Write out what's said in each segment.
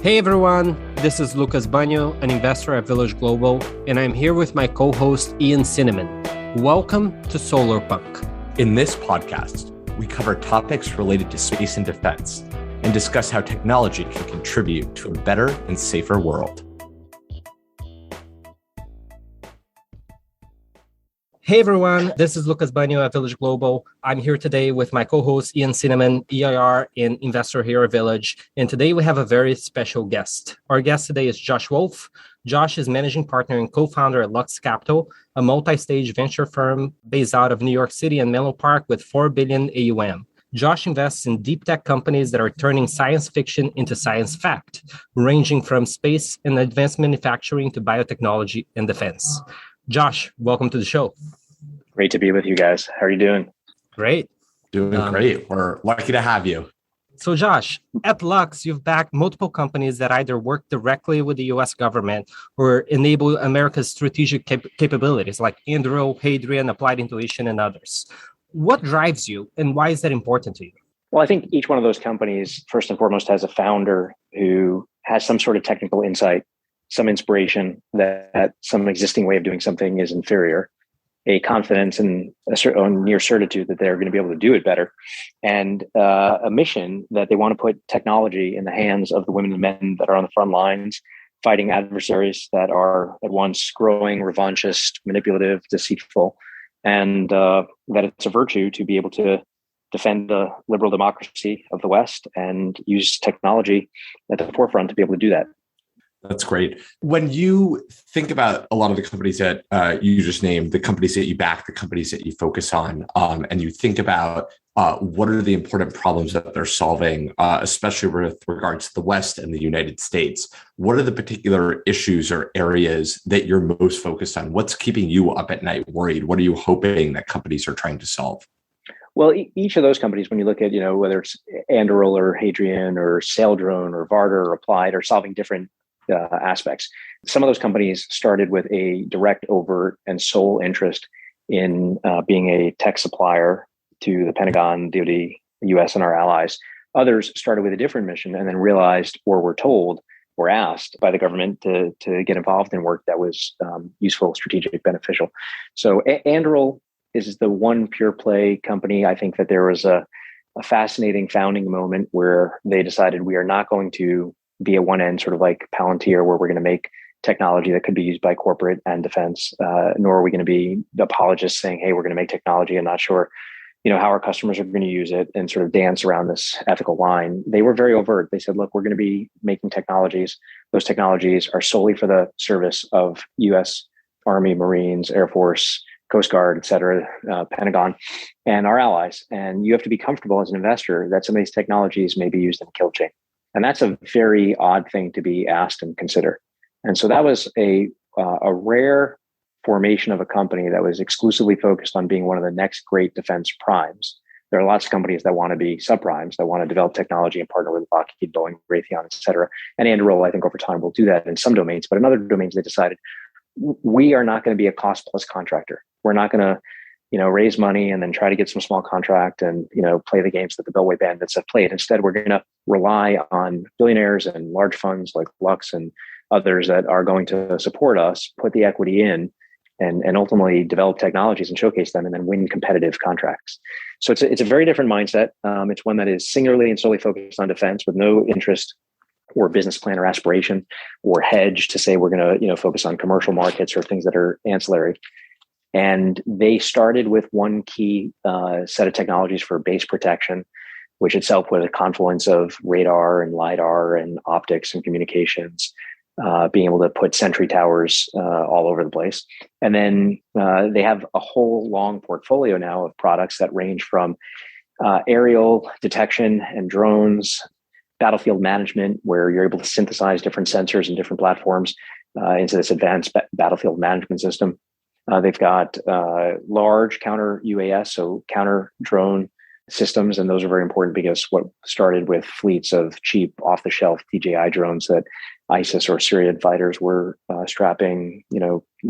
Hey everyone, this is Lucas Bagno, an investor at Village Global, and I'm here with my co-host Ian Cinnamon. Welcome to Solarpunk. In this podcast, we cover topics related to space and defense and discuss how technology can contribute to a better and safer world. Hey everyone, this is Lucas Bagno at Village Global. I'm here today with my co-host Ian Cinnamon, EIR and investor here at Village. And today we have a very special guest. Our guest today is Josh Wolfe. Josh is managing partner and co-founder at Lux Capital, a multi-stage venture firm based out of New York City and Menlo Park with 4 billion AUM. Josh invests in deep tech companies that are turning science fiction into science fact, ranging from space and advanced manufacturing to biotechnology and defense. Josh, welcome to the show. Great to be with you guys. How are you doing? Great. Doing great. We're lucky to have you. So Josh, at Lux, you've backed multiple companies that either work directly with the US government or enable America's strategic capabilities like Anduril, Hadrian, Applied Intuition, and others. What drives you and why is that important to you? Well, I think each one of those companies, first and foremost, has a founder who has some sort of technical insight, some inspiration that some existing way of doing something is inferior, a confidence and a near certitude that they're going to be able to do it better, and a mission that they want to put technology in the hands of the women and men that are on the front lines, fighting adversaries that are at once growing, revanchist, manipulative, deceitful, and that it's a virtue to be able to defend the liberal democracy of the West and use technology at the forefront to be able to do that. That's great. When you think about a lot of the companies that you just named, the companies that you back, the companies that you focus on, and you think about what are the important problems that they're solving, especially with regards to the West and the United States, what are the particular issues or areas that you're most focused on? What's keeping you up at night worried? What are you hoping that companies are trying to solve? Well, each of those companies, when you look at, whether it's Anduril or Hadrian or Saildrone or Varder or Applied, are solving different aspects. Some of those companies started with a direct, overt, and sole interest in being a tech supplier to the Pentagon, DoD, US, and our allies. Others started with a different mission and then realized or were told or asked by the government to get involved in work that was useful, strategic, beneficial. So Anduril is the one pure play company. I think that there was a fascinating founding moment where they decided we are not going to be at one end, sort of like Palantir, where we're going to make technology that could be used by corporate and defense, nor are we going to be the apologists saying, hey, we're going to make technology and not sure, how our customers are going to use it and sort of dance around this ethical line. They were very overt. They said, look, we're going to be making technologies. Those technologies are solely for the service of US Army, Marines, Air Force, Coast Guard, et cetera, Pentagon, and our allies. And you have to be comfortable as an investor that some of these technologies may be used in the kill chain. And that's a very odd thing to be asked and consider. And so that was a rare formation of a company that was exclusively focused on being one of the next great defense primes. There are lots of companies that want to be subprimes, that want to develop technology and partner with Lockheed, Boeing, Raytheon, et cetera. And Anduril, I think over time will do that in some domains, but in other domains, they decided we are not going to be a cost plus contractor. We're not going to raise money and then try to get some small contract and, play the games that the Beltway bandits have played. Instead, we're going to rely on billionaires and large funds like Lux and others that are going to support us, put the equity in, and ultimately develop technologies and showcase them and then win competitive contracts. So it's a very different mindset. It's one that is singularly and solely focused on defense with no interest or business plan or aspiration or hedge to say we're going to, focus on commercial markets or things that are ancillary. And they started with one key set of technologies for base protection, which itself was a confluence of radar and LiDAR and optics and communications, being able to put sentry towers all over the place. And then they have a whole long portfolio now of products that range from aerial detection and drones, battlefield management, where you're able to synthesize different sensors and different platforms into this advanced battlefield management system. They've got large counter UAS, so counter drone systems, and those are very important because what started with fleets of cheap off-the-shelf DJI drones that ISIS or Syrian fighters were strapping,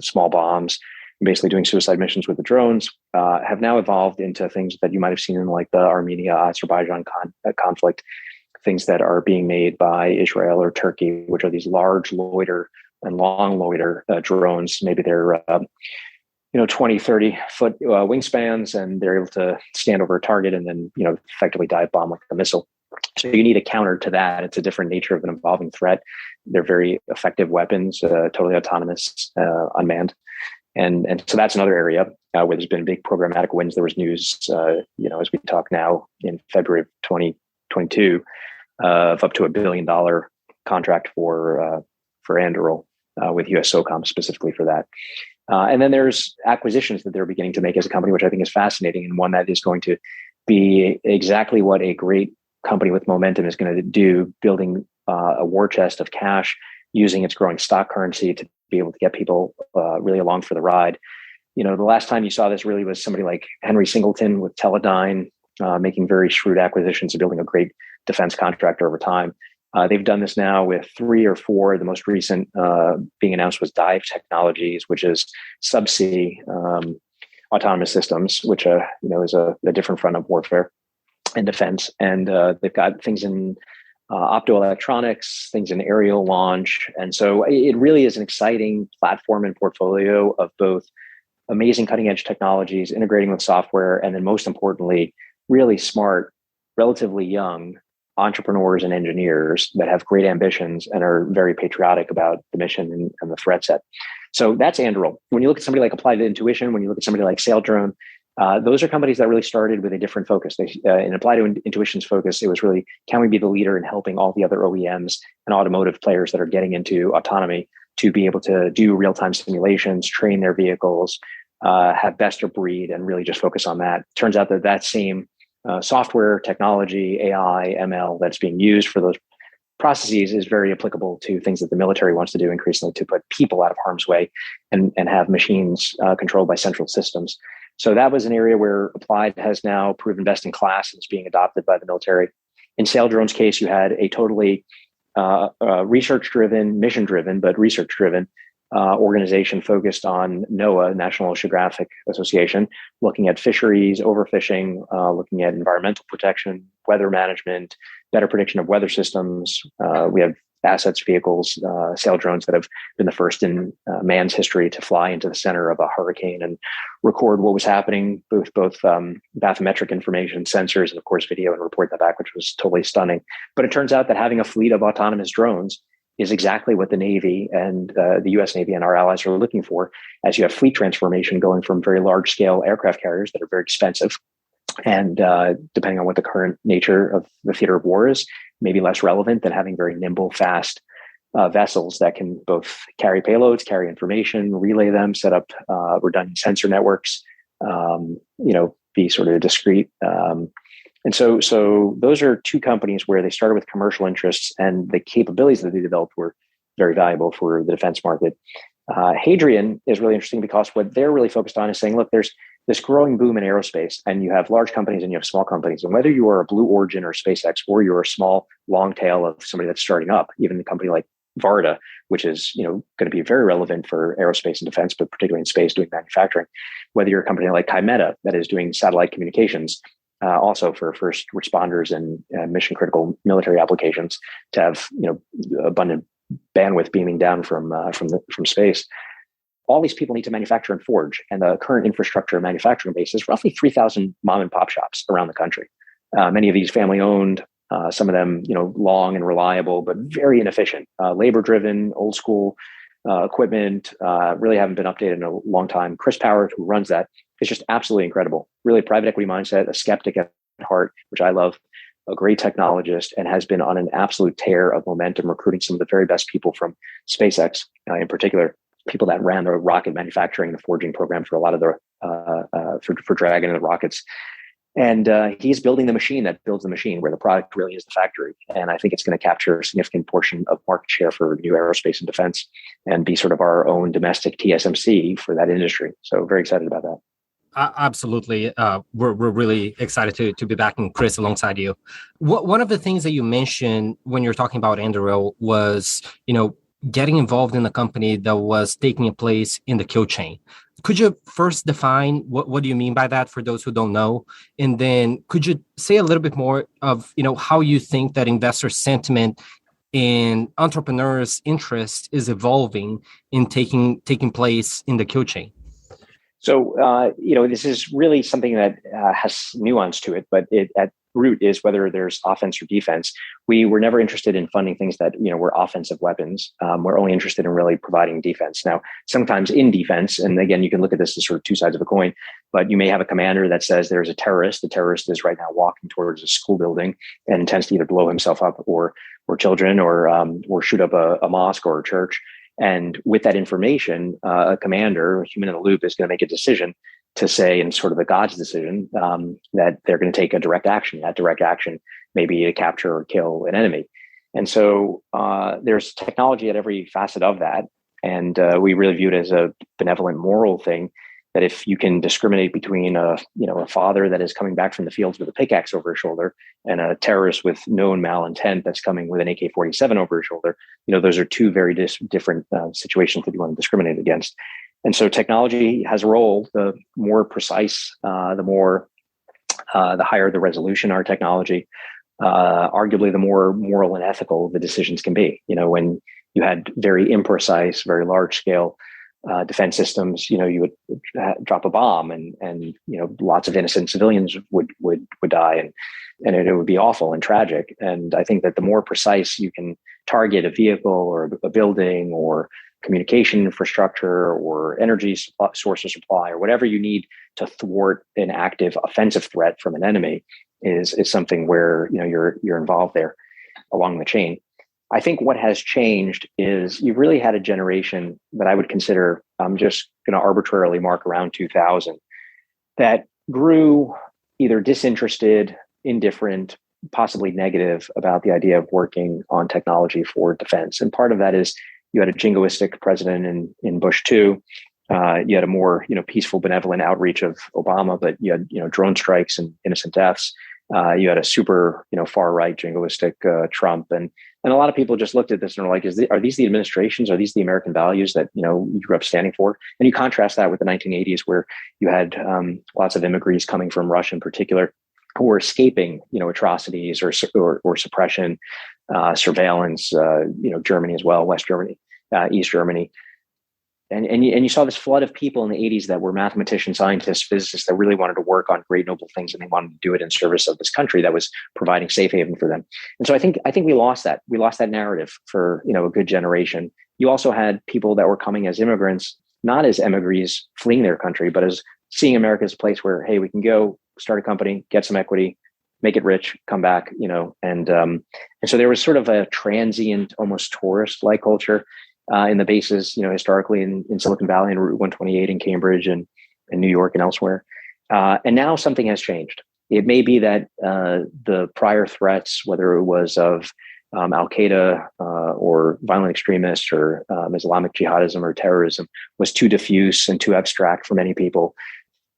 small bombs, basically doing suicide missions with the drones, have now evolved into things that you might have seen in like the Armenia-Azerbaijan conflict, things that are being made by Israel or Turkey, which are these large loiter and long loiter drones. Maybe they're 20, 30 foot wingspans, and they're able to stand over a target and then, effectively dive bomb like a missile. So you need a counter to that. It's a different nature of an evolving threat. They're very effective weapons, totally autonomous, unmanned. And so that's another area where there's been big programmatic wins. There was news, as we talk now in February of 2022, of up to $1 billion contract for Anduril with US SOCOM specifically for that. And then there's acquisitions that they're beginning to make as a company, which I think is fascinating, and one that is going to be exactly what a great company with momentum is going to do, building a war chest of cash, using its growing stock currency to be able to get people really along for the ride. The last time you saw this really was somebody like Henry Singleton with Teledyne, making very shrewd acquisitions and building a great defense contractor over time. They've done this now with 3 or 4. The most recent being announced was Dive Technologies, which is subsea autonomous systems, which is a different front of warfare and defense. And they've got things in optoelectronics, things in aerial launch. And so it really is an exciting platform and portfolio of both amazing cutting edge technologies, integrating with software, and then most importantly, really smart, relatively young entrepreneurs and engineers that have great ambitions and are very patriotic about the mission and the threat set. So that's Anduril. When you look at somebody like Applied Intuition, when you look at somebody like Saildrone, those are companies that really started with a different focus. In Applied Intuition's focus, it was really, can we be the leader in helping all the other OEMs and automotive players that are getting into autonomy to be able to do real-time simulations, train their vehicles, have best of breed, and really just focus on that. Turns out that same software, technology, AI, ML that's being used for those processes is very applicable to things that the military wants to do increasingly, to put people out of harm's way and have machines controlled by central systems. So that was an area where Applied has now proven best in class and is being adopted by the military. In Saildrone's case, you had a totally research-driven, mission-driven, but research-driven organization focused on NOAA, National Oceanographic Association, looking at fisheries, overfishing, looking at environmental protection, weather management, better prediction of weather systems. We have assets, vehicles, sail drones that have been the first in man's history to fly into the center of a hurricane and record what was happening, both bathymetric information, sensors, and of course video, and report that back, which was totally stunning. But it turns out that having a fleet of autonomous drones is exactly what the Navy and the US Navy and our allies are looking for, as you have fleet transformation going from very large scale aircraft carriers that are very expensive, and depending on what the current nature of the theater of war is, maybe less relevant than having very nimble, fast vessels that can both carry payloads, carry information, relay them, set up redundant sensor networks, be sort of discrete. And so those are two companies where they started with commercial interests, and the capabilities that they developed were very valuable for the defense market. Hadrian is really interesting because what they're really focused on is saying, look, there's this growing boom in aerospace, and you have large companies and you have small companies. And whether you are a Blue Origin or SpaceX, or you're a small long tail of somebody that's starting up, even a company like Varda, which is going to be very relevant for aerospace and defense, but particularly in space doing manufacturing, whether you're a company like Kymeta that is doing satellite communications, also for first responders and mission critical military applications, to have abundant bandwidth beaming down from space. All these people need to manufacture and forge, and the current infrastructure and manufacturing base is roughly 3,000 mom and pop shops around the country. Many of these family owned, some of them long and reliable, but very inefficient, labor driven, old school equipment. Really haven't been updated in a long time. Chris Power, who runs that, is just absolutely incredible. Really a private equity mindset, a skeptic at heart, which I love, a great technologist, and has been on an absolute tear of momentum, recruiting some of the very best people from SpaceX, in particular, people that ran the rocket manufacturing, the forging program for a lot of the for Dragon and the rockets. And he's building the machine that builds the machine, where the product really is the factory. And I think it's going to capture a significant portion of market share for new aerospace and defense, and be sort of our own domestic TSMC for that industry. So very excited about that. Absolutely. We're really excited to be backing Chris alongside you. One of the things that you mentioned when you're talking about Anduril was, getting involved in a company that was taking place in the kill chain. Could you first define what do you mean by that for those who don't know? And then could you say a little bit more of, how you think that investor sentiment and entrepreneurs' interest is evolving in taking place in the kill chain? So, this is really something that has nuance to it, but it at root is whether there's offense or defense. We were never interested in funding things that, were offensive weapons. We're only interested in really providing defense. Now, sometimes in defense, and again, you can look at this as sort of two sides of a coin, but you may have a commander that says there's a terrorist. The terrorist is right now walking towards a school building and intends to either blow himself up or children or shoot up a mosque or a church. And with that information, a commander, a human in the loop, is going to make a decision to say, in sort of the God's decision, that they're going to take a direct action. That direct action may be to capture or kill an enemy. And so there's technology at every facet of that. And we really view it as a benevolent moral thing, that if you can discriminate between a father that is coming back from the fields with a pickaxe over his shoulder and a terrorist with known malintent that's coming with an AK-47 over his shoulder, those are two very different situations that you want to discriminate against. And so technology has a role. The more precise, the higher the resolution our technology, arguably the more moral and ethical the decisions can be. When you had very imprecise, very large scale defense systems, you would drop a bomb and lots of innocent civilians would die, and it would be awful and tragic. And I think that the more precise you can target a vehicle or a building or communication infrastructure or energy source of supply or whatever you need to thwart an active offensive threat from an enemy is something where you're involved there along the chain. I think what has changed is you've really had a generation that I would consider, I'm just going to arbitrarily mark around 2000, that grew either disinterested, indifferent, possibly negative about the idea of working on technology for defense. And part of that is you had a jingoistic president in Bush 2. You had a more peaceful, benevolent outreach of Obama, but you had drone strikes and innocent deaths. You had a super far right jingoistic Trump, and a lot of people just looked at this and were like, are these the administrations? Are these the American values that you grew up standing for? And you contrast that with the 1980s, where you had lots of immigrants coming from Russia in particular, who were escaping atrocities or suppression, surveillance. Germany as well, West Germany, East Germany. And you saw this flood of people in the 80s that were mathematicians, scientists, physicists that really wanted to work on great noble things, and they wanted to do it in service of this country that was providing safe haven for them. And so I think we lost that. We lost that narrative for a good generation. You also had people that were coming as immigrants, not as emigres fleeing their country, but as seeing America as a place where, hey, we can go start a company, get some equity, make it rich, come back, and so there was sort of a transient, almost tourist-like culture in the bases, historically in Silicon Valley and Route 128 in Cambridge and in New York and elsewhere. And now something has changed. It may be that the prior threats, whether it was of Al-Qaeda or violent extremists or Islamic jihadism or terrorism, was too diffuse and too abstract for many people.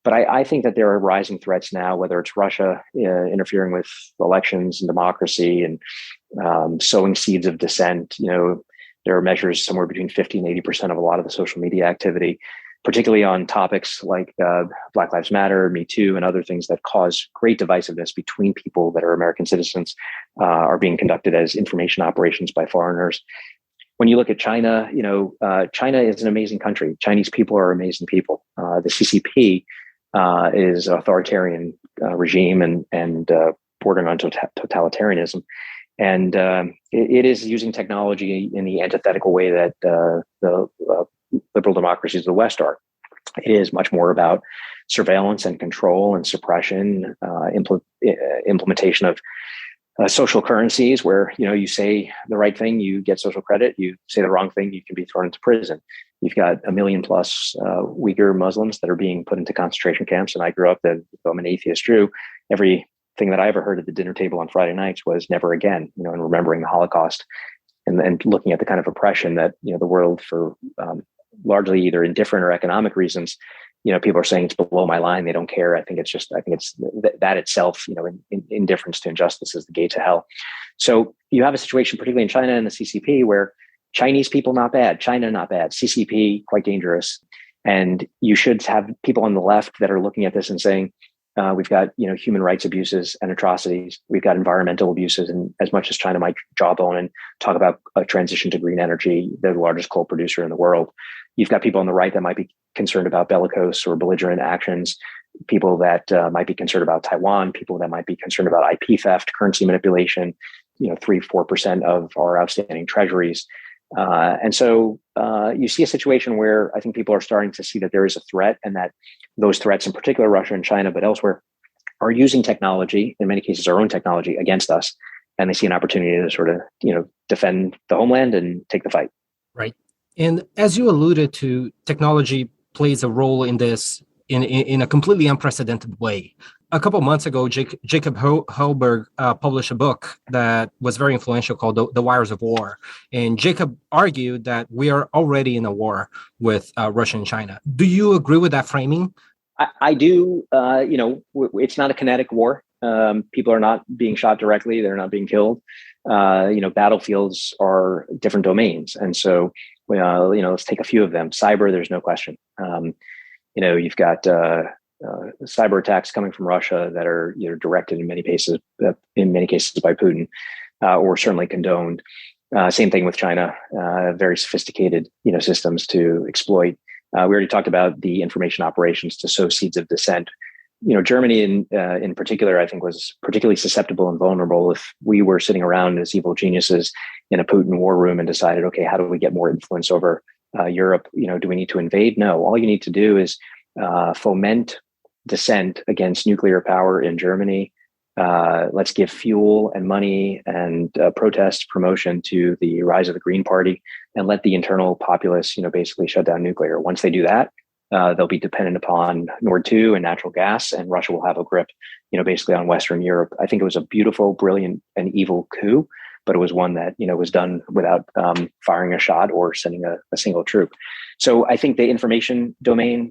But I think that there are rising threats now, whether it's Russia interfering with elections and democracy and sowing seeds of dissent. There are measures somewhere between 50 and 80% of a lot of the social media activity, particularly on topics like Black Lives Matter, Me Too, and other things that cause great divisiveness between people that are American citizens, are being conducted as information operations by foreigners. When you look at China, China is an amazing country. Chinese people are amazing people. The CCP is an authoritarian regime and bordering on totalitarianism. And it is using technology in the antithetical way that the liberal democracies of the West are. It is much more about surveillance and control and suppression, implementation of social currencies where, you say the right thing, you get social credit. You say the wrong thing, you can be thrown into prison. You've got 1 million plus Uyghur Muslims that are being put into concentration camps. And I grew up I'm an atheist Jew. Every thing that I ever heard at the dinner table on Friday nights was never again, and remembering the Holocaust and looking at the kind of oppression that, the world, for largely either indifferent or economic reasons, people are saying it's below my line. They don't care. I think it's that itself, indifference to injustice is the gate to hell. So you have a situation, particularly in China and the CCP, where Chinese people, not bad. China, not bad. CCP, quite dangerous. And you should have people on the left that are looking at this and saying, we've got human rights abuses and atrocities. We've got environmental abuses, and as much as China might jawbone and talk about a transition to green energy, they're the largest coal producer in the world. You've got people on the right that might be concerned about bellicose or belligerent actions, people that might be concerned about Taiwan, people that might be concerned about IP theft, currency manipulation, 3-4% of our outstanding treasuries. And so you see a situation where I think people are starting to see that there is a threat, and that those threats, in particular Russia and China, but elsewhere, are using technology, in many cases our own technology, against us. And they see an opportunity to sort of, defend the homeland and take the fight. Right. And as you alluded to, technology plays a role in this in a completely unprecedented way. A couple of months ago, Jacob Hellberg published a book that was very influential called The Wires of War. And Jacob argued that we are already in a war with Russia and China. Do you agree with that framing? I do. It's not a kinetic war. People are not being shot directly. They're not being killed. Battlefields are different domains. And so, let's take a few of them. Cyber, there's no question. You've got cyber attacks coming from Russia that are directed in many cases by Putin, or certainly condoned. Same thing with China. Very sophisticated systems to exploit. We already talked about the information operations to sow seeds of dissent. Germany in particular, I think, was particularly susceptible and vulnerable. If we were sitting around as evil geniuses in a Putin war room and decided, okay, how do we get more influence over Europe? Do we need to invade? No. All you need to do is foment dissent against nuclear power in Germany. Let's give fuel and money and protest promotion to the rise of the Green Party, and let the internal populace, basically shut down nuclear. Once they do that, they'll be dependent upon Nord 2 and natural gas, and Russia will have a grip, basically on Western Europe. I think it was a beautiful, brilliant, and evil coup, but it was one that, was done without firing a shot or sending a single troop. So I think the information domain,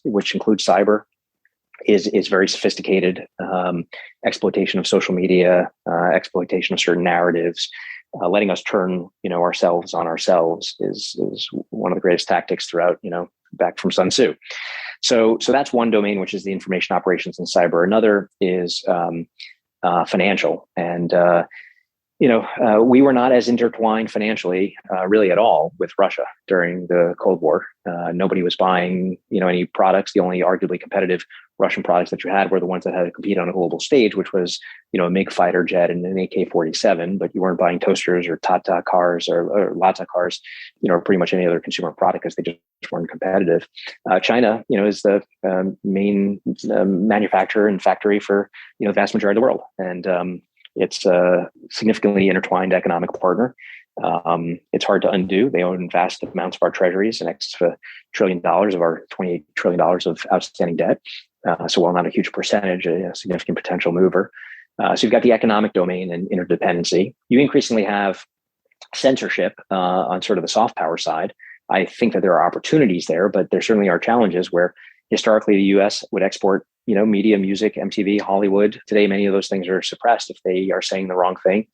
which includes cyber, is very sophisticated. Exploitation of social media, exploitation of certain narratives, letting us turn, ourselves on ourselves is one of the greatest tactics throughout, back from Sun Tzu. So that's one domain, which is the information operations and cyber. Another is financial. And we were not as intertwined financially, really at all, with Russia during the Cold War. Nobody was buying, any products. The only arguably competitive Russian products that you had were the ones that had to compete on a global stage, which was, a MiG fighter jet and an AK-47. But you weren't buying toasters or Tata cars or Lata cars, or pretty much any other consumer product, because they just weren't competitive. China, is the main manufacturer and factory for, the vast majority of the world. And it's a significantly intertwined economic partner. It's hard to undo. They own vast amounts of our treasuries, an extra $1 trillion of our $28 trillion of outstanding debt. So while not a huge percentage, a significant potential mover. So you've got the economic domain and interdependency. You increasingly have censorship on sort of the soft power side. I think that there are opportunities there, but there certainly are challenges where historically the U.S. would export, media, music, MTV, Hollywood. Today, many of those things are suppressed if they are saying the wrong thing.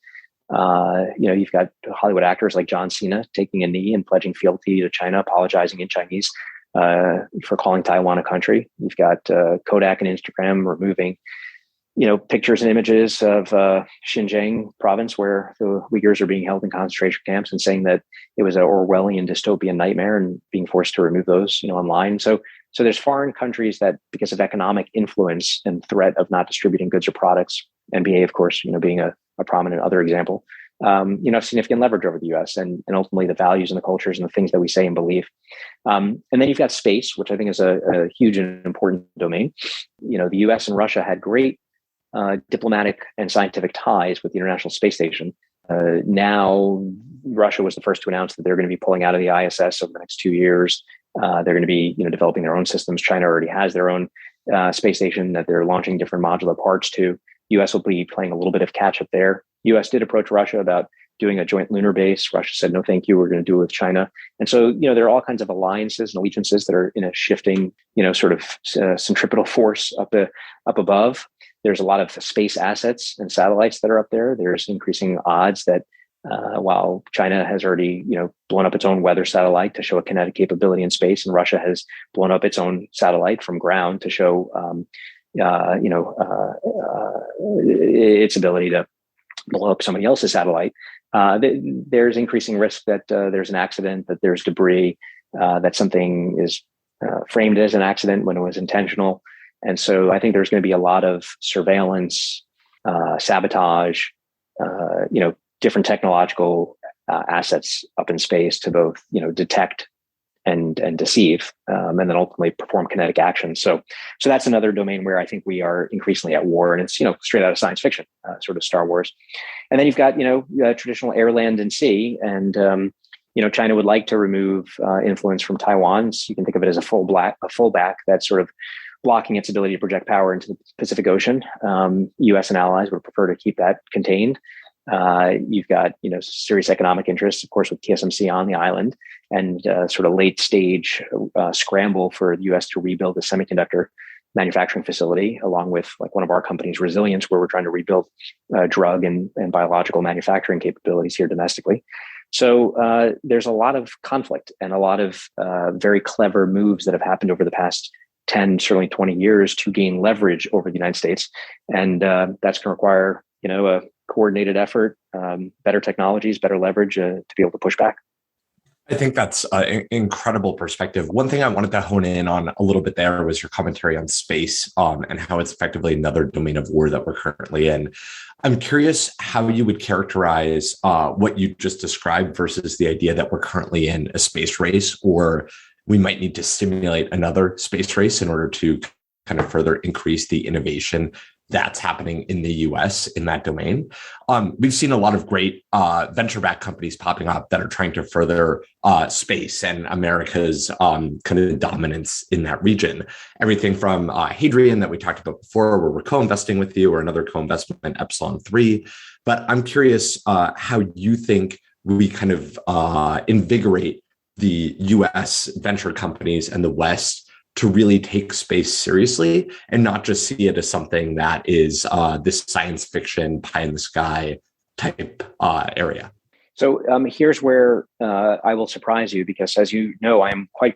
You've got Hollywood actors like John Cena taking a knee and pledging fealty to China, apologizing in Chinese for calling Taiwan a country. You've got Kodak and Instagram removing, pictures and images of Xinjiang province, where the Uyghurs are being held in concentration camps, and saying that it was an Orwellian dystopian nightmare, and being forced to remove those, online. So there's foreign countries that, because of economic influence and threat of not distributing goods or products, NBA, of course, being a prominent other example, have significant leverage over the U.S. and ultimately the values and the cultures and the things that we say and believe. And then you've got space, which I think is a huge and important domain. The U.S. and Russia had great diplomatic and scientific ties with the International Space Station. Now, Russia was the first to announce that they're going to be pulling out of the ISS over the next 2 years. They're going to be, developing their own systems. China already has their own space station that they're launching different modular parts to. U.S. will be playing a little bit of catch up there. U.S. did approach Russia about doing a joint lunar base. Russia said, no, thank you. We're going to do it with China. And so, there are all kinds of alliances and allegiances that are in a shifting, sort of centripetal force up above. There's a lot of space assets and satellites that are up there. There's increasing odds that while China has already, blown up its own weather satellite to show a kinetic capability in space, and Russia has blown up its own satellite from ground to show, its ability to blow up somebody else's satellite. There's increasing risk that there's an accident, that there's debris, that something is framed as an accident when it was intentional. And so I think there's going to be a lot of surveillance, sabotage, different technological assets up in space to both, detect and deceive, and then ultimately perform kinetic action. So that's another domain where I think we are increasingly at war, and it's, straight out of science fiction, sort of Star Wars. And then you've got, traditional air, land, and sea. And, China would like to remove influence from Taiwan. So you can think of it as a fallback that's sort of blocking its ability to project power into the Pacific Ocean. US and allies would prefer to keep that contained. You've got, serious economic interests, of course, with TSMC on the island, and sort of late stage scramble for the US to rebuild a semiconductor manufacturing facility, along with like one of our companies, Resilience, where we're trying to rebuild drug and biological manufacturing capabilities here domestically. So there's a lot of conflict and a lot of very clever moves that have happened over the past 10, certainly 20 years to gain leverage over the United States. And that's going to require, a coordinated effort, better technologies, better leverage to be able to push back. I think that's an incredible perspective. One thing I wanted to hone in on a little bit there was your commentary on space, and how it's effectively another domain of war that we're currently in. I'm curious how you would characterize what you just described versus the idea that we're currently in a space race, or we might need to stimulate another space race in order to kind of further increase the innovation that's happening in the US in that domain. We've seen a lot of great venture-backed companies popping up that are trying to further space and America's kind of dominance in that region. Everything from Hadrian that we talked about before, where we're co-investing with you, or another co-investment, Epsilon 3. But I'm curious how you think we kind of invigorate the US venture companies and the West to really take space seriously and not just see it as something that is this science fiction pie in the sky type area. So here's where I will surprise you, because as you know, I'm quite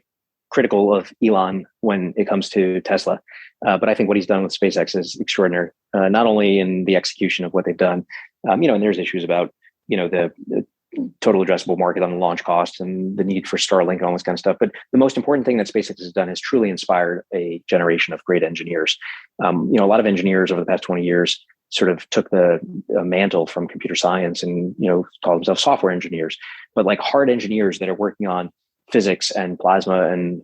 critical of Elon when it comes to Tesla. But I think what he's done with SpaceX is extraordinary, not only in the execution of what they've done, and there's issues about, the total addressable market on the launch costs and the need for Starlink and all this kind of stuff. But the most important thing that SpaceX has done is truly inspired a generation of great engineers. A lot of engineers over the past 20 years sort of took the mantle from computer science and, call themselves software engineers, but like hard engineers that are working on physics and plasma and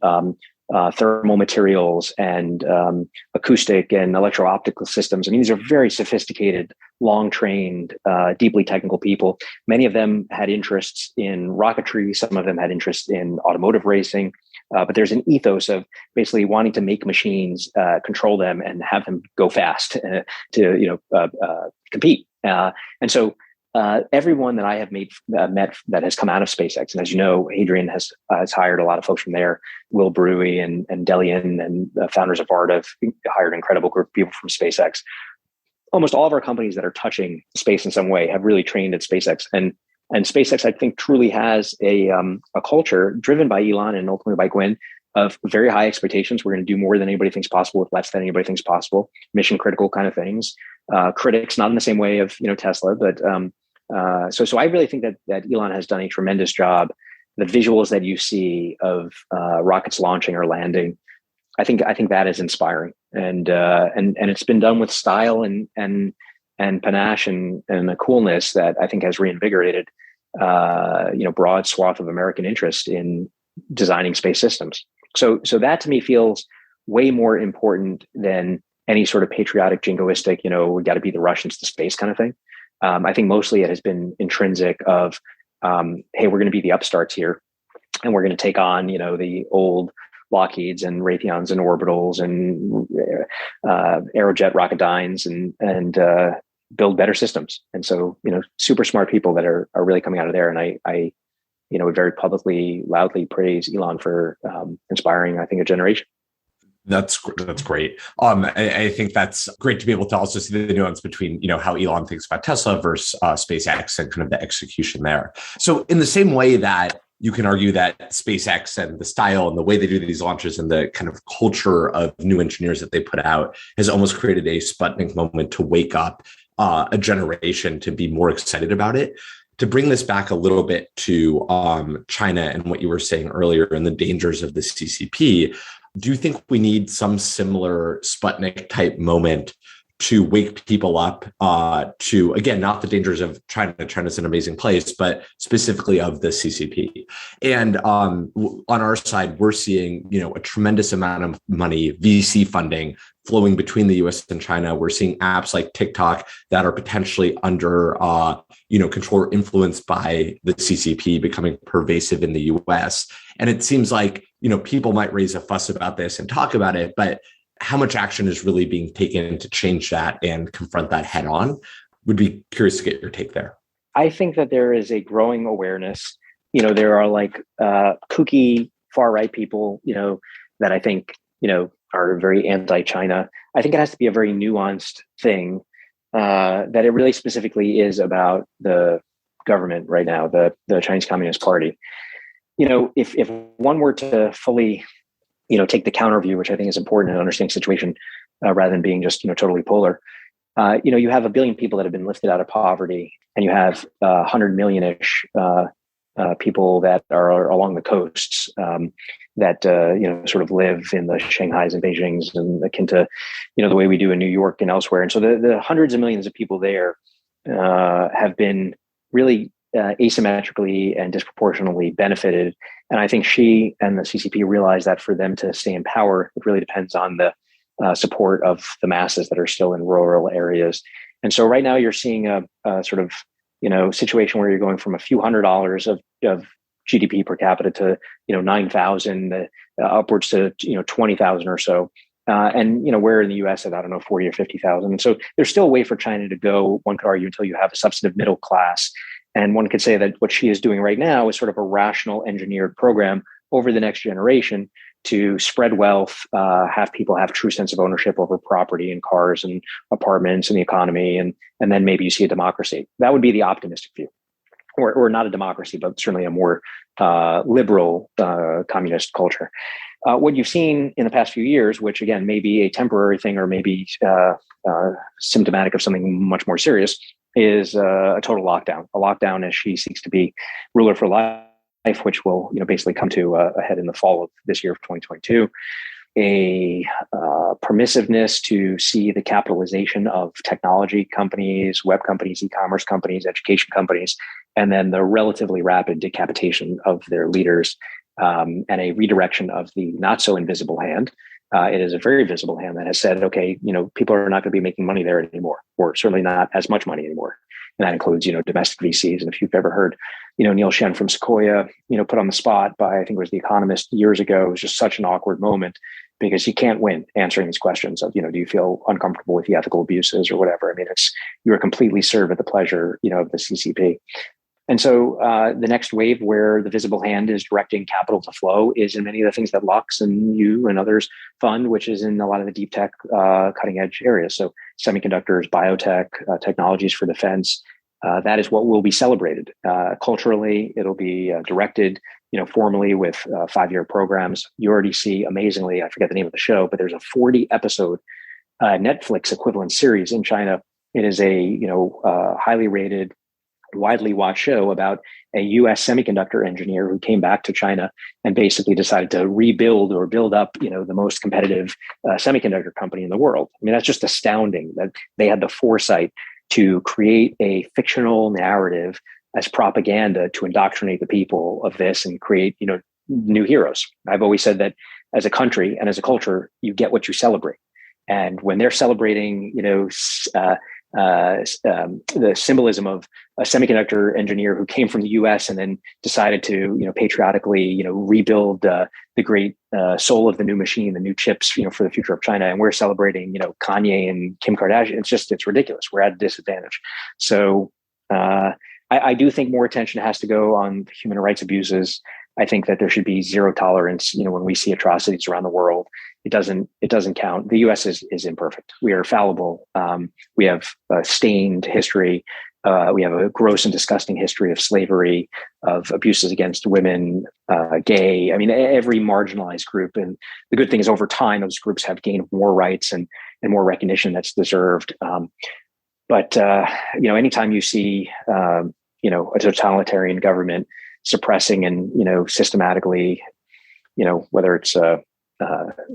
thermal materials and acoustic and electro-optical systems. I mean, these are very sophisticated, long-trained, deeply technical people. Many of them had interests in rocketry. Some of them had interests in automotive racing. But there's an ethos of basically wanting to make machines, control them, and have them go fast to compete. And so everyone that I have met that has come out of SpaceX, and as you know, Hadrian has hired a lot of folks from there. Will Brewy and Delian and the founders of Art have hired an incredible group of people from SpaceX. Almost all of our companies that are touching space in some way have really trained at SpaceX, and SpaceX, I think, truly has a culture driven by Elon and ultimately by Gwynne of very high expectations. We're going to do more than anybody thinks possible with less than anybody thinks possible. Mission critical kind of things. Critics, not in the same way of Tesla, but so I really think that Elon has done a tremendous job. The visuals that you see of rockets launching or landing, I think that is inspiring, and it's been done with style and panache and a coolness that I think has reinvigorated broad swath of American interest in designing space systems. So that to me feels way more important than any sort of patriotic, jingoistic, we got to beat the Russians to space kind of thing. I think mostly it has been intrinsic of, hey, we're going to be the upstarts here, and we're going to take on, the old Lockheeds and Raytheons and Orbitals and Aerojet Rocketdynes and build better systems. And so, super smart people that are really coming out of there. And I would very publicly, loudly praise Elon for inspiring, I think, a generation. That's great. I think that's great to be able to also see the nuance between, how Elon thinks about Tesla versus SpaceX and kind of the execution there. So in the same way that you can argue that SpaceX and the style and the way they do these launches and the kind of culture of new engineers that they put out has almost created a Sputnik moment to wake up a generation to be more excited about it. To bring this back a little bit to China and what you were saying earlier and the dangers of the CCP, do you think we need some similar Sputnik type moment to wake people up to, again, not the dangers of China? China's an amazing place, but specifically of the CCP. And on our side, we're seeing, a tremendous amount of money, VC funding flowing between the US and China. We're seeing apps like TikTok that are potentially under, control or influenced by the CCP becoming pervasive in the US. And it seems like, people might raise a fuss about this and talk about it, but how much action is really being taken to change that and confront that head on? Would be curious to get your take there. I think that there is a growing awareness. There are like kooky far right people, that I think, are very anti-China. I think it has to be a very nuanced thing, that it really specifically is about the government right now, the Chinese Communist Party. If one were to fully, take the counter view, which I think is important in understanding the situation, rather than being just, totally polar. You have 1 billion people that have been lifted out of poverty, and you have 100 million-ish people that are along the coasts that sort of live in the Shanghais and Beijings and akin to the way we do in New York and elsewhere. And so the hundreds of millions of people there have been really asymmetrically and disproportionately benefited. And I think she and the CCP realize that for them to stay in power, it really depends on the support of the masses that are still in rural areas. And so right now you're seeing a sort of, situation where you're going from a few $100s of GDP per capita to, 9,000, upwards to, 20,000 or so. And, we're in the US at, I don't know, 40 or 50,000. And so there's still a way for China to go, one could argue, until you have a substantive middle class. And one could say that what she is doing right now is sort of a rational engineered program over the next generation to spread wealth, have people have true sense of ownership over property and cars and apartments and the economy. And then maybe you see a democracy. That would be the optimistic view, or not a democracy, but certainly a more liberal communist culture. What you've seen in the past few years, which again, may be a temporary thing or maybe symptomatic of something much more serious, is a total lockdown. A lockdown as she seeks to be ruler for life, which will basically come to a head in the fall of this year of 2022. A permissiveness to see the capitalization of technology companies, web companies, e-commerce companies, education companies, and then the relatively rapid decapitation of their leaders, and a redirection of the not so invisible hand. It is a very visible hand that has said, okay, people are not going to be making money there anymore, or certainly not as much money anymore. And that includes, domestic VCs. And if you've ever heard, Neil Shen from Sequoia, put on the spot by, I think it was The Economist years ago, it was just such an awkward moment because you can't win answering these questions of, do you feel uncomfortable with the ethical abuses or whatever? I mean, you are completely served at the pleasure, of the CCP. And so the next wave where the visible hand is directing capital to flow is in many of the things that Lux and you and others fund, which is in a lot of the deep tech cutting edge areas. So semiconductors, biotech, technologies for defense. That is what will be celebrated. Culturally, it'll be directed, formally with 5-year programs. You already see, amazingly, I forget the name of the show, but there's a 40 episode Netflix equivalent series in China. It is a, highly rated, widely watched show about a US semiconductor engineer who came back to China and basically decided to rebuild or build up, the most competitive semiconductor company in the world. I mean, that's just astounding that they had the foresight to create a fictional narrative as propaganda to indoctrinate the people of this and create, new heroes. I've always said that as a country and as a culture, you get what you celebrate. And when they're celebrating, the symbolism of a semiconductor engineer who came from the U.S. and then decided to, patriotically, rebuild the great soul of the new machine, the new chips, for the future of China. And we're celebrating, Kanye and Kim Kardashian. It's ridiculous. We're at a disadvantage. So I do think more attention has to go on human rights abuses. I think that there should be zero tolerance. When we see atrocities around the world, it doesn't count. The U.S. is imperfect. We are fallible. We have a stained history. We have a gross and disgusting history of slavery, of abuses against women, gay. I mean, every marginalized group. And the good thing is, over time, those groups have gained more rights and more recognition that's deserved. But anytime you see, a totalitarian government suppressing and, systematically, whether it's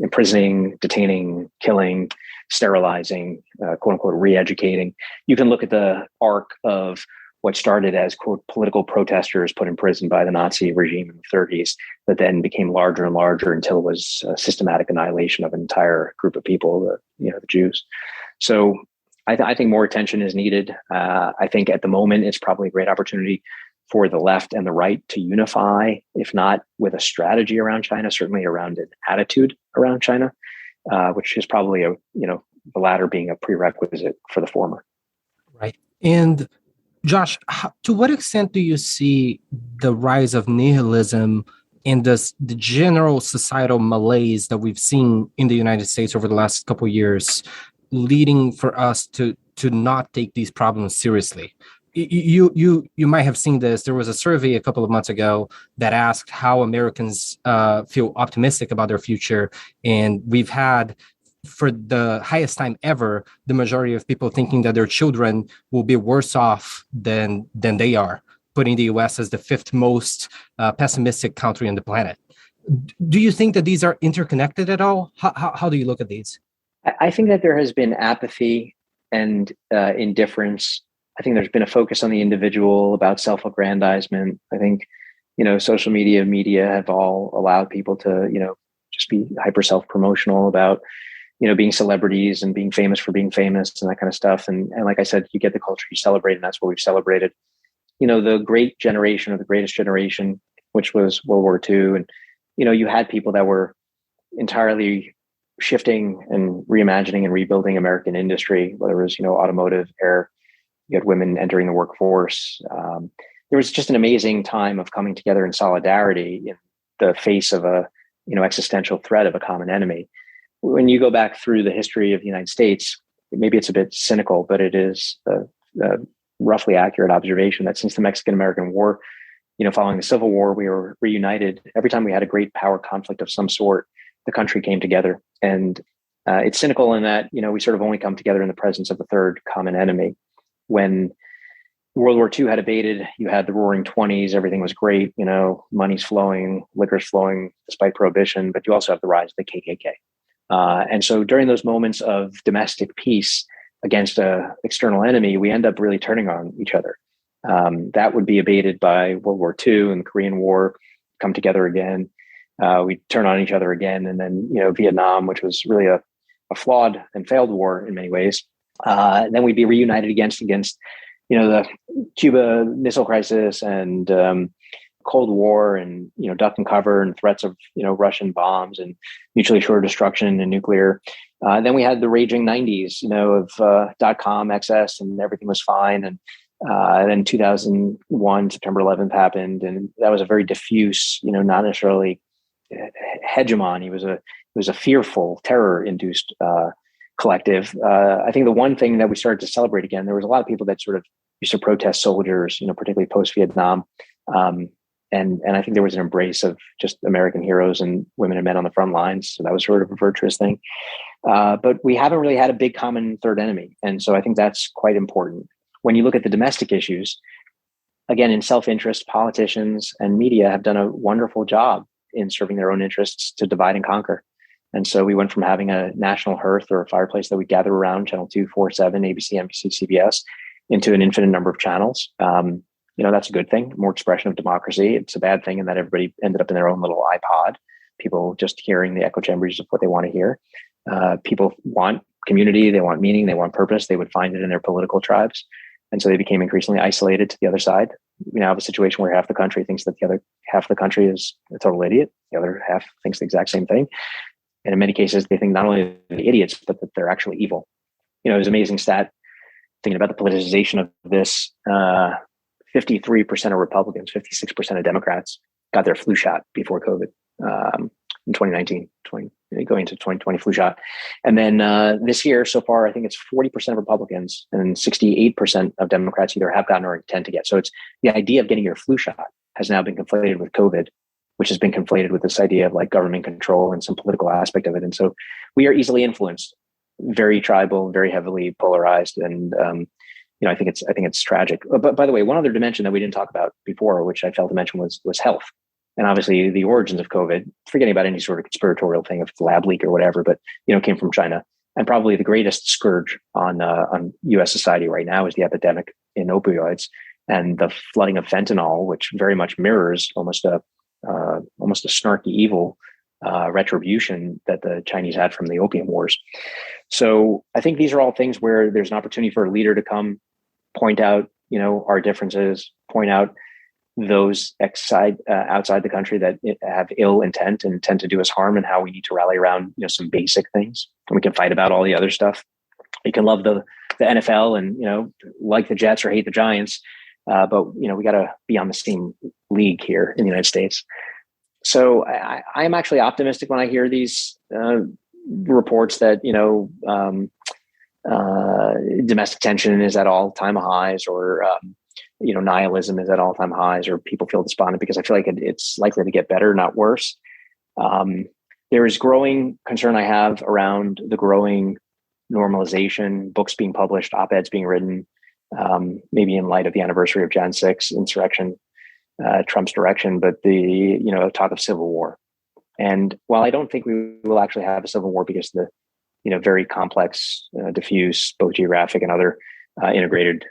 imprisoning, detaining, killing, sterilizing, quote unquote, re-educating, you can look at the arc of what started as, quote, political protesters put in prison by the Nazi regime in the 30s, that then became larger and larger until it was systematic annihilation of an entire group of people, the Jews. So I think more attention is needed. I think at the moment, it's probably a great opportunity for the left and the right to unify, if not with a strategy around China, certainly around an attitude around China, which is probably the latter being a prerequisite for the former. Right. And Josh, to what extent do you see the rise of nihilism and the general societal malaise that we've seen in the United States over the last couple of years leading for us to not take these problems seriously? You might have seen this. There was a survey a couple of months ago that asked how Americans feel optimistic about their future. And we've had, for the highest time ever, the majority of people thinking that their children will be worse off than they are, putting the US as the fifth most pessimistic country on the planet. Do you think that these are interconnected at all? How do you look at these? I think that there has been apathy and indifference. I think there's been a focus on the individual, about self-aggrandizement. I think, social media have all allowed people to, just be hyper self-promotional about, being celebrities and being famous for being famous and that kind of stuff. And like I said, you get the culture you celebrate, and that's what we've celebrated. The great generation, or the greatest generation, which was World War II. And, you had people that were entirely shifting and reimagining and rebuilding American industry, whether it was, automotive, air. You had women entering the workforce. There was just an amazing time of coming together in solidarity in the face of a, existential threat of a common enemy. When you go back through the history of the United States, maybe it's a bit cynical, but it is a roughly accurate observation that since the Mexican-American War, following the Civil War, we were reunited. Every time we had a great power conflict of some sort, the country came together. And it's cynical in that, we sort of only come together in the presence of the third common enemy. When World War II had abated, you had the Roaring '20s, everything was great, money's flowing, liquor's flowing despite prohibition, but you also have the rise of the KKK. And so during those moments of domestic peace against an external enemy, we end up really turning on each other. That would be abated by World War II and the Korean War, come together again. We turn on each other again. And then, Vietnam, which was really a flawed and failed war in many ways. Then we'd be reunited against, the Cuba Missile Crisis and Cold War and, duck and cover and threats of, Russian bombs and mutually assured destruction and nuclear. Then we had the raging 90s, of .com excess and everything was fine. And then 2001, September 11th happened. And that was a very diffuse, not necessarily hegemony. It was a fearful, terror-induced collective. I think the one thing that we started to celebrate again, there was a lot of people that sort of used to protest soldiers, particularly post-Vietnam. And I think there was an embrace of just American heroes and women and men on the front lines. So that was sort of a virtuous thing. But we haven't really had a big common third enemy. And so I think that's quite important. When you look at the domestic issues, again, in self-interest, politicians and media have done a wonderful job in serving their own interests to divide and conquer. And so we went from having a national hearth or a fireplace that we gather around, channel 2, 4, 7, ABC, NBC, CBS, into an infinite number of channels. That's a good thing, more expression of democracy. It's a bad thing in that everybody ended up in their own little iPod, people just hearing the echo chambers of what they want to hear. People want community, they want meaning, they want purpose. They would find it in their political tribes. And so they became increasingly isolated to the other side. We now have a situation where half the country thinks that the other half of the country is a total idiot. The other half thinks the exact same thing. And in many cases, they think not only are they idiots, but that they're actually evil. It was an amazing stat thinking about the politicization of this. 53% of Republicans, 56% of Democrats got their flu shot before COVID in 2019, going into 2020 flu shot. And then this year, so far, I think it's 40% of Republicans and 68% of Democrats either have gotten or intend to get. So it's the idea of getting your flu shot has now been conflated with COVID, which has been conflated with this idea of like government control and some political aspect of it. And so we are easily influenced, very tribal, very heavily polarized. And, I think it's tragic. But by the way, one other dimension that we didn't talk about before, which I failed to mention was health. And obviously the origins of COVID, forgetting about any sort of conspiratorial thing, if it's a lab leak or whatever, but, came from China. And probably the greatest scourge on US society right now is the epidemic in opioids and the flooding of fentanyl, which very much mirrors almost a snarky evil retribution that the Chinese had from the opium wars. So I think these are all things where there's an opportunity for a leader to come point out, our differences, point out those outside the country that have ill intent and tend to do us harm, and how we need to rally around, some basic things. And we can fight about all the other stuff. You can love the NFL and, like the Jets or hate the Giants. But, we got to be on the same league here in the United States. So I am actually optimistic when I hear these reports that, domestic tension is at all-time highs, or, nihilism is at all-time highs, or people feel despondent, because I feel like it's likely to get better, not worse. There is growing concern I have around the growing normalization, books being published, op-eds being written, maybe in light of the anniversary of Jan 6 insurrection, Trump's direction, but the, talk of civil war. And while I don't think we will actually have a civil war because the, very complex, diffuse, both geographic and other integrated,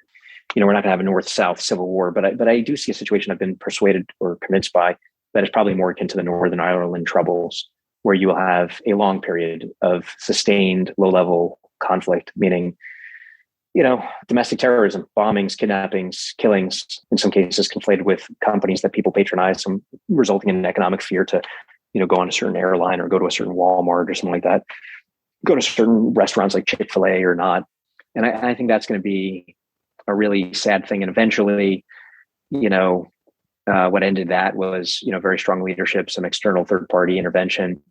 we're not going to have a North-South civil war, but I do see a situation I've been persuaded or convinced by that is probably more akin to the Northern Ireland Troubles, where you will have a long period of sustained low-level conflict, meaning, domestic terrorism, bombings, kidnappings, killings, in some cases conflated with companies that people patronize, some resulting in economic fear to, go on a certain airline or go to a certain Walmart or something like that, go to certain restaurants like Chick-fil-A or not. And I think that's going to be a really sad thing. And eventually, what ended that was, very strong leadership, some external third-party intervention.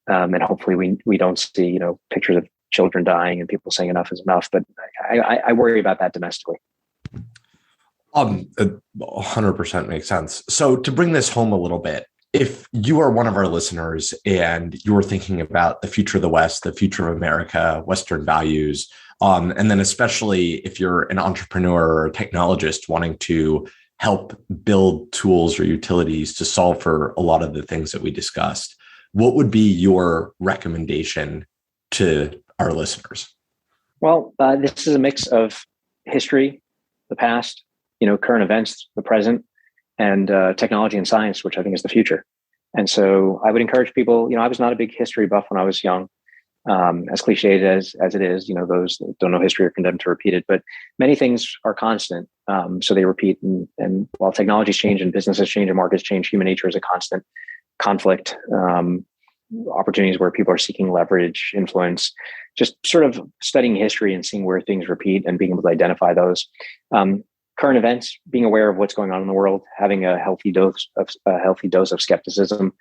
And hopefully we don't see, pictures of children dying and people saying enough is enough. But I worry about that domestically. 100% makes sense. So to bring this home a little bit, if you are one of our listeners and you're thinking about the future of the West, the future of America, Western values, and then especially if you're an entrepreneur or a technologist wanting to help build tools or utilities to solve for a lot of the things that we discussed, what would be your recommendation to our listeners? Well, this is a mix of history, the past, current events, the present, and technology and science, which I think is the future. And so I would encourage people, I was not a big history buff when I was young, as cliched as it is, those that don't know history are condemned to repeat it, but many things are constant. So they repeat. And while technologies change and businesses change and markets change, human nature is a constant conflict, opportunities where people are seeking leverage, influence, just sort of studying history and seeing where things repeat and being able to identify those. Current events, being aware of what's going on in the world, having a healthy dose of skepticism,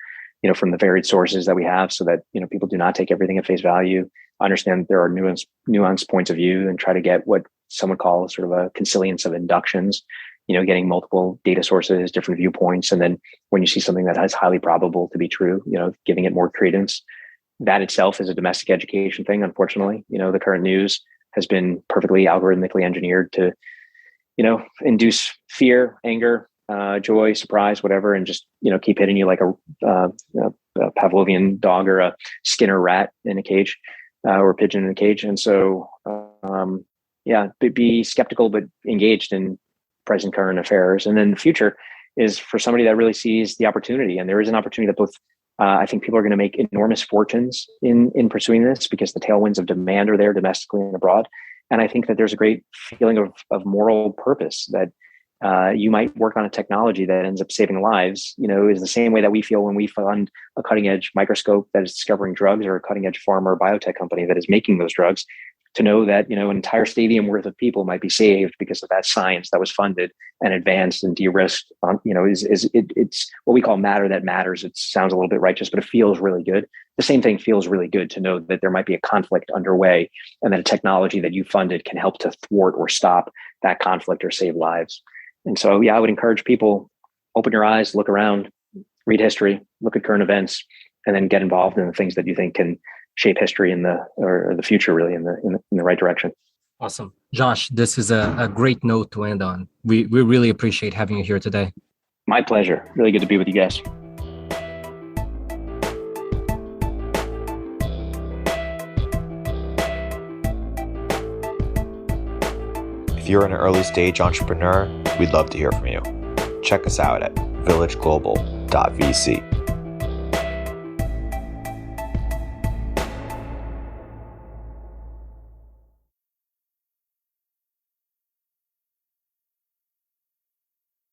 from the varied sources that we have, so that people do not take everything at face value. Understand that there are nuanced points of view, and try to get what some would call sort of a consilience of inductions. Getting multiple data sources, different viewpoints, and then when you see something that is highly probable to be true, giving it more credence. That itself is a domestic education thing. Unfortunately, the current news has been perfectly algorithmically engineered to induce fear, anger, joy, surprise, whatever, and just, keep hitting you like a Pavlovian dog or a Skinner rat in a cage, or a pigeon in a cage. And so, be skeptical, but engaged in present current affairs. And then the future is for somebody that really sees the opportunity. And there is an opportunity that both, I think people are going to make enormous fortunes in pursuing this, because the tailwinds of demand are there domestically and abroad. And I think that there's a great feeling of moral purpose that you might work on a technology that ends up saving lives, is the same way that we feel when we fund a cutting edge microscope that is discovering drugs, or a cutting edge pharma or biotech company that is making those drugs. to know that, an entire stadium worth of people might be saved because of that science that was funded and advanced and de-risked on, it's what we call matter that matters. It sounds a little bit righteous, but it feels really good. The same thing feels really good to know that there might be a conflict underway and that a technology that you funded can help to thwart or stop that conflict or save lives. And so, I would encourage people, open your eyes, look around, read history, look at current events, and then get involved in the things that you think can shape history or the future really in the right direction. Awesome. Josh, this is a great note to end on. We really appreciate having you here today. My pleasure. Really good to be with you guys. If you're an early stage entrepreneur, we'd love to hear from you. Check us out at villageglobal.vc.